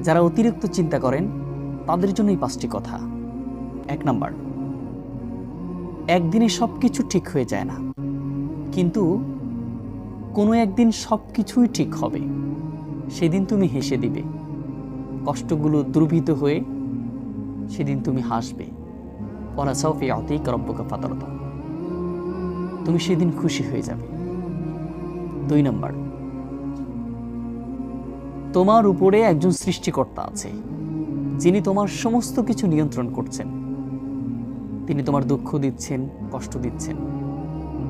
যারা অতিরিক্ত চিন্তা করেন তাদের জন্য এই 5টি কথা। 1 নাম্বার, একদিনে সব কিছু ঠিক হয়ে যায় না, কিন্তু কোনো একদিন সব কিছুই ঠিক হবে। সেদিন তুমি হেসে দিবে, কষ্টগুলো দুর্বিত হয়ে সেদিন তুমি হাসবে। ওয়ালা সাউফা ইউতিকা রাব্বুকা ফাতারদা, তুমি সেদিন খুশি হয়ে যাবে। 2 নাম্বার, তোমার উপরে একজন সৃষ্টিকর্তা আছে, যিনি তোমার সমস্ত কিছু নিয়ন্ত্রণ করছেন। তিনি তোমার দুঃখ দিচ্ছেন, কষ্ট দিচ্ছেন,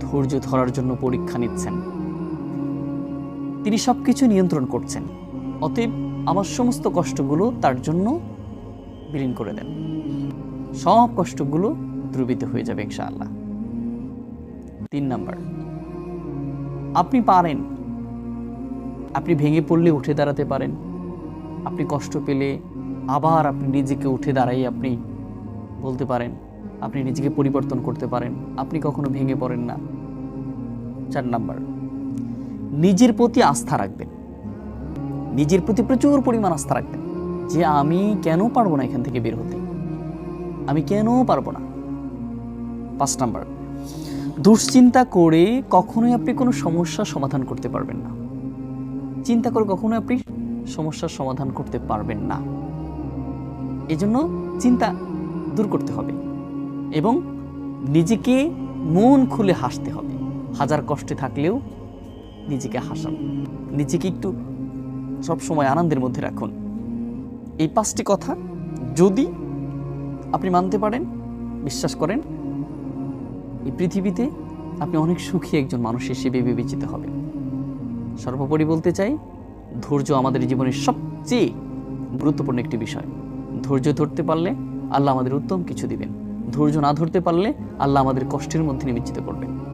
ধৈর্য ধরার জন্য পরীক্ষা নিচ্ছেন। তিনি সব কিছু নিয়ন্ত্রণ করছেন। অতএব আমার সমস্ত কষ্টগুলো তার জন্য বিলীন করে দেন, সব কষ্টগুলো দ্রবীত হয়ে যাবে ইনশাআল্লাহ। 3 নাম্বার, আপনি পারেন। আপনি ভেঙে পড়লে উঠে দাঁড়াতে পারেন। আপনি কষ্ট পেলে আবার আপনি নিজেকে উঠে দাঁড়াই আপনি বলতে পারেন, আপনি নিজেকে পরিবর্তন করতে পারেন, আপনি কখনো ভেঙে পড়েন না। 4 নাম্বার, নিজের প্রতি আস্থা রাখবেন, নিজের প্রতি প্রচুর পরিমাণ আস্থা রাখবেন যে আমি কেন পারবো না এখান থেকে বের হতে, আমি কেন পারবো না। 5 নাম্বার, দুশ্চিন্তা করে কখনোই আপনি কোনো সমস্যার সমাধান করতে পারবেন না। চিন্তা করে কখনোই আপনি সমস্যার সমাধান করতে পারবেন না। এজন্য চিন্তা দূর করতে হবে এবং নিজেকে মন খুলে হাসতে হবে। হাজার কষ্টে থাকলেও নিজেকে হাসান, নিজেকে একটু সবসময় আনন্দের মধ্যে রাখুন। এই 5টি কথা যদি আপনি মানতে পারেন, বিশ্বাস করেন, এই পৃথিবীতে আপনি অনেক সুখী একজন মানুষ হিসেবে বিবেচিত হবেন। সর্বোপরি বলতে চাই, ধৈর্য আমাদের জীবনের সবচেয়ে গুরুত্বপূর্ণ একটি বিষয়। ধৈর্য ধরতে পারলে আল্লাহ আমাদের উত্তম কিছু দিবেন, ধৈর্য না ধরতে পারলে আল্লাহ আমাদের কষ্টের মধ্যে নিমজ্জিত করবেন।